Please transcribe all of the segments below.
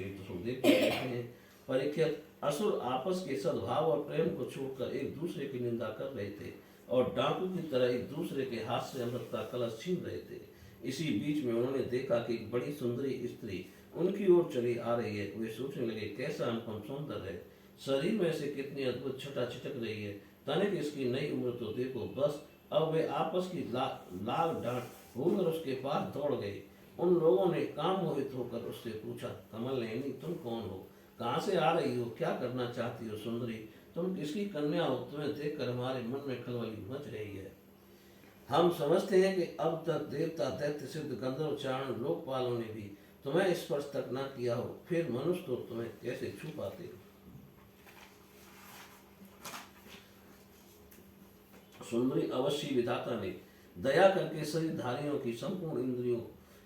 तो सुखदेव जी कहते हैं, परीक्षित, असुर आपस के सद्भाव और प्रेम को छोड़कर एक दूसरे की निंदा कर रहे थे और डाकू की तरह एक दूसरे के हाथ से अमृत का कलश छीन रहे थे। इसी बीच में उन्होंने देखा कि एक बड़ी सुंदरी स्त्री उनकी ओर चली आ रही है। वे सोचने लगे, कैसा अनुपम सौंदर्य है, शरीर में से कितनी अद्भुत छटा छिटक रही है, तनिक इसकी नई उम्र तो देखो बस। अब वे आपस की लाग डांट होकर उसके पास दौड़ गए। उन लोगों ने काम मोहित होकर उससे पूछा, कमल नयनी, तुम कौन हो, कहाँ से आ रही हो, क्या करना चाहती हो सुंदरी, तुम किसकी कन्या हो, तुम्हें देखकर हमारे मन में खलबली मच रही है। हम समझते हैं कि अब तक देवता, दैत्य, सिद्ध, गंधर्व, चारण, लोकपालों ने भी तुम्हें स्पर्श तक न किया हो, फिर मनुष्य तो तुम्हें कैसे छू पाते हो। सुंदरी, अवश्य विधाता ने दया करके शरीरधारियों की संपूर्ण इंद्रियों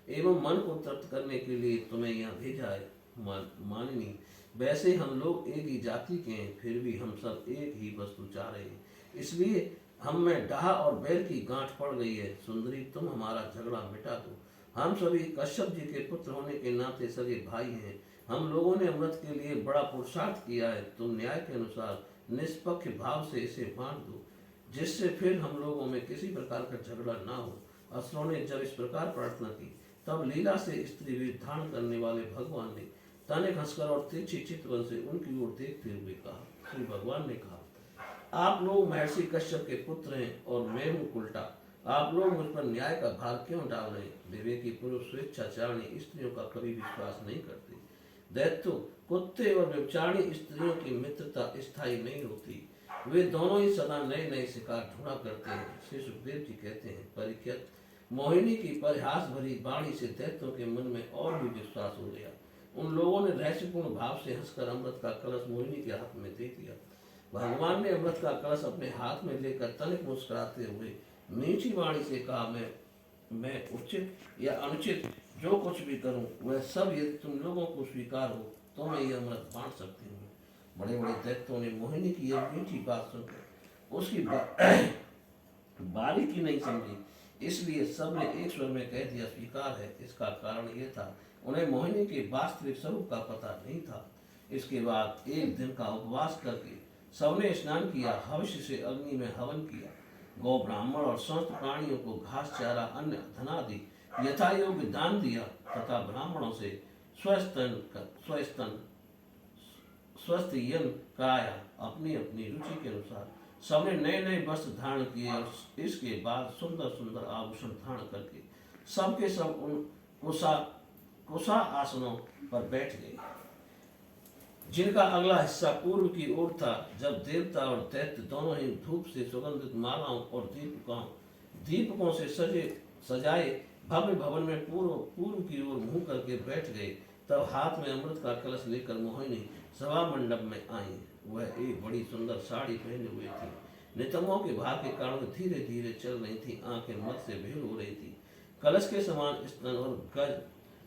एवं मन को तृप्त करने के लिए तुम्हें यहाँ भेजा है। मानिनी, वैसे हम लोग एक ही जाति के हैं, फिर भी हम सब एक ही वस्तु चाह रहे हैं, इसलिए हम में डाह और बैर की गांठ पड़ गई है। सुंदरी, तुम हमारा झगड़ा मिटा दो। हम सभी कश्यप जी के पुत्र होने के नाते सगे भाई हैं। हम लोगों ने अमृत के लिए बड़ा पुरुषार्थ किया है। तुम न्याय के अनुसार निष्पक्ष भाव से इसे बांट दो, जिससे फिर हम लोगों में किसी प्रकार का झगड़ा ना हो। असुरों ने जब इस प्रकार प्रार्थना की, तब लीला से स्त्री वेश धारण करने वाले भगवान ने तनिक हंसकर और तिरछी चितवन से उनकी ओर देखते हुए कहा। श्री भगवान ने कहा, आप लोग महर्षि कश्यप के पुत्र हैं और मैं हूँ उल्टा। आप लोग मुझ पर न्याय का भार क्यों डाल रहे हैं। विवेकी पुरुष स्वेच्छाचारिणी स्त्रियों का कभी विश्वास नहीं करते। दैत्यो, कुत्ते और व्यभिचारिणी स्त्रियों की मित्रता स्थायी नहीं होती। वे दोनों ही सदा नए नए शिकार ढूंढा करते हैं। श्री सुखदेव जी कहते हैं, परीक्षित, मोहिनी की परिहास भरी वाणी से दैत्यों के मन में और भी विश्वास हो गया। उन लोगों ने रहस्यपूर्ण भाव से हंसकर अमृत का कलश मोहिनी के हाथ में दे दिया। भगवान ने अमृत का कलश अपने हाथ में लेकर तनिक मुस्कुराते हुए मीठी वाणी से कहा, मैं उचित या अनुचित जो कुछ भी करूं, वह सब यदि तुम लोगों को स्वीकार हो तो मैं यह अमृत बांट सकती हूँ। बड़े बड़े दैत्यों ने मोहिनी की यह मीठी बात सुनकर उसकी बारीकी नहीं समझी, इसलिए सबने एक स्वर में कह दिया, स्वीकार है। इसका कारण यह था, उन्हें मोहिनी के वास्तविक स्वरूप का पता नहीं था। इसके बाद एक दिन का उपवास करके सबने स्नान किया, भविष्य से अग्नि में हवन किया, गौ ब्राह्मण और समस्त प्राणियों को घास, चारा, अन्न, धनादि यथा योग्य दान दिया तथा ब्राह्मणों से स्वस्थ यन कराया। अपनी अपनी रुचि के अनुसार सबने नए नए वस्त्र धारण किए और इसके बाद सुंदर सुंदर आभूषण धारण करके सबके सब उन कुशा आसनों पर बैठ गए, जिनका अगला हिस्सा पूर्व की ओर था। जब देवता और दैत्य दोनों ही धूप से सुगंधित मालाओं और दीपकों से सजाए भव्य भवन में पूर्व की ओर मुंह करके बैठ गए, तब हाथ में अमृत का कलश लेकर मोहिनी सभा मंडप में आई। वह एक बड़ी सुंदर साड़ी पहने हुए थी। नितंबों के भार के कारण धीरे धीरे चल रही थी, आंखें मत से भेल हो रही थी। कलश के समान स्तन और गज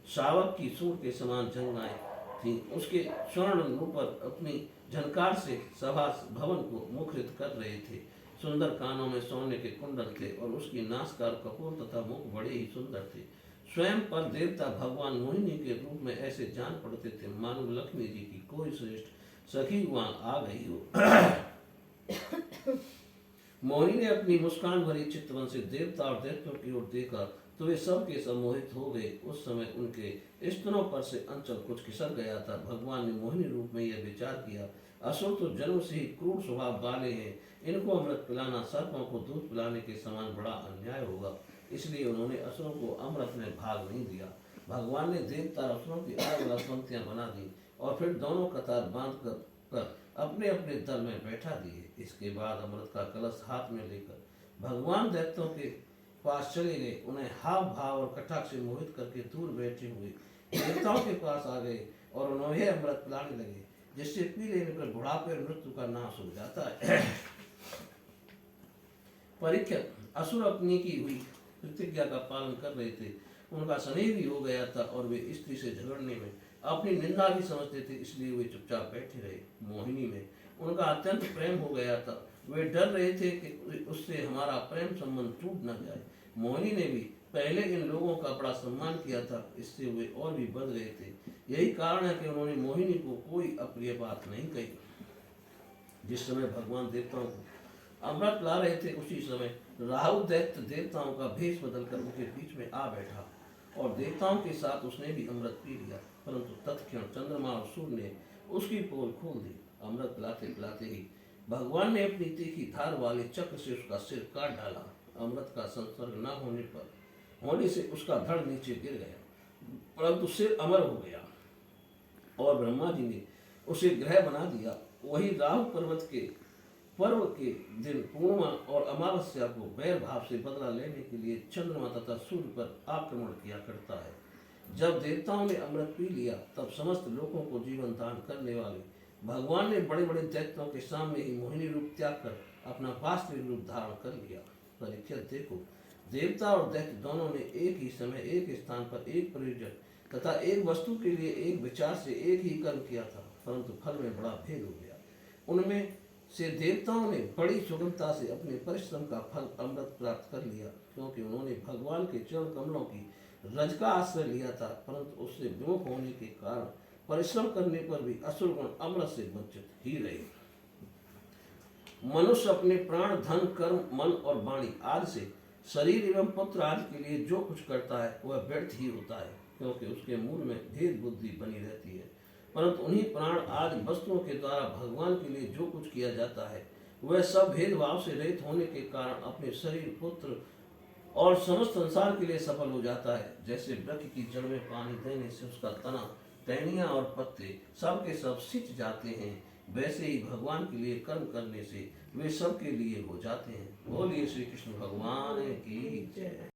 शावक की सूंड के समान जंघाएं थी। उसके स्वर्ण नूपुर अपनी झनकार से सभा भवन को मुखरित कर रहे थे। सुंदर कानों में सोने के कुंडल थे और उसकी नासकार, कपूर तथा मुख बड़े ही सुंदर थे। स्वयं पर देवता भगवान मोहिनी के रूप में ऐसे जान पड़ते थे, मानो लक्ष्मी जी की कोई श्रेष्ठ सखी वहां आ गई हो। मोहिनी ने अपनी मुस्कान भरी चितवन से देवता और दैत्यों की ओर देखा तो वे सब के सब मोहित हो गए। उस समय उनके स्तनों पर से अंचल कुछ खिसक गया था। भगवान ने मोहिनी रूप में यह विचार किया, असुर तो जन्म से ही क्रूर स्वभाव वाले हैं, इनको अमृत पिलाना सर्पों को दूध पिलाने के समान बड़ा अन्याय होगा, इसलिए उन्होंने असुरों को अमृत में भाग नहीं दिया। भगवान ने देवता और असुरों की अलग अलग पंक्तियां बना दी और फिर दोनों कतार बांध कर अपने अपने दल में बैठा दिए। इसके बाद अमृत का कलश हाथ में लेकर भगवान दैत्यों के पास चले गए। उन्हें हाव भाव और कटाक्ष से मोहित करके दूर बैठे हुए देवताओं के पास आ गए और उन्हें अमृत पिलाने लगे, जिससे पी लेने पर बुढ़ापे और मृत्यु का नाश हो जाता है। परीक्षित, असुर अपनी की हुई प्रतिज्ञा का पालन कर रहे थे। उनका स्नेह भी हो गया था और वे स्त्री से झगड़ने में अपनी निंदा भी समझते थे, इसलिए वे चुपचाप बैठे रहे। मोहिनी में उनका अत्यंत प्रेम हो गया था। वे डर रहे थे कि उससे हमारा प्रेम संबंध टूट न जाए। मोहिनी ने भी पहले इन लोगों का बड़ा सम्मान किया था, इससे वे और भी बढ़ गए थे। यही कारण है कि उन्होंने मोहिनी को कोई अप्रिय बात नहीं कही। जिस समय भगवान देवताओं को अमृत ला रहे थे, उसी समय राहु दैत्य देवताओं का भेष बदलकर उनके बीच में आ बैठा और देवताओं के साथ उसने भी अमृत पी लिया। परंतु तत्क्षण चंद्रमा और सूर्य ने उसकी पोल खोल दी। अमृत पिलाते पिलाते ही भगवान ने अपनी तीखी धार वाले चक्र से उसका सिर काट डाला। अमृत का संसर्ग न होने से उसका धड़ नीचे गिर गया, परंतु सिर अमर हो गया और ब्रह्मा जी ने उसे ग्रह बना दिया। वही राहु पर्व के दिन पूर्णिमा और अमावस्या को वैर भाव से बदला लेने के लिए चंद्रमा तथा सूर्य पर आक्रमण किया करता है। जब देवताओं ने अमृत पी लिया, तब समस्त लोगों को जीवन दान करने वाले भगवान ने बड़े बड़े दैत्यों के सामने ही मोहिनी रूप त्याग कर अपना वास्तविक रूप धारण कर लिया। परीक्षित देखो, देवता और दैत्य दोनों ने एक ही समय, एक स्थान पर, एक प्रयोजन तथा एक वस्तु के लिए एक विचार से एक ही कर्म किया था, परंतु फल में बड़ा भेद हो गया। उनमें से देवताओं ने बड़ी सुगमता से अपने परिश्रम का फल अमृत प्राप्त कर लिया, क्योंकि उन्होंने भगवान के चरण कमलों की रज का आश्रय लिया था। परंतु उससे विमुख होने के कारण परिश्रम करने पर भी असुर गण अमृत से वंचित ही रहे। मनुष्य अपने प्राण, धन, कर्म, मन और वाणी आदि से शरीर एवं पुत्र आदि के लिए जो कुछ करता है वह व्यर्थ ही होता है, क्योंकि उसके मूल में भेद बुद्धि बनी रहती है। परंतु उन्हीं प्राण आदि वस्तुओं के द्वारा भगवान के लिए जो कुछ किया जाता है वह सब भेदभाव से रहित होने के कारण अपने शरीर, पुत्र और समस्त संसार के लिए सफल हो जाता है। जैसे वृक्ष की जड़ में पानी देने से उसका तना, टहनियां और पत्ते सब के सब सिंच जाते हैं, वैसे ही भगवान के लिए कर्म करने से वे सब के लिए हो जाते हैं। बोलिए श्री कृष्ण भगवान की जय।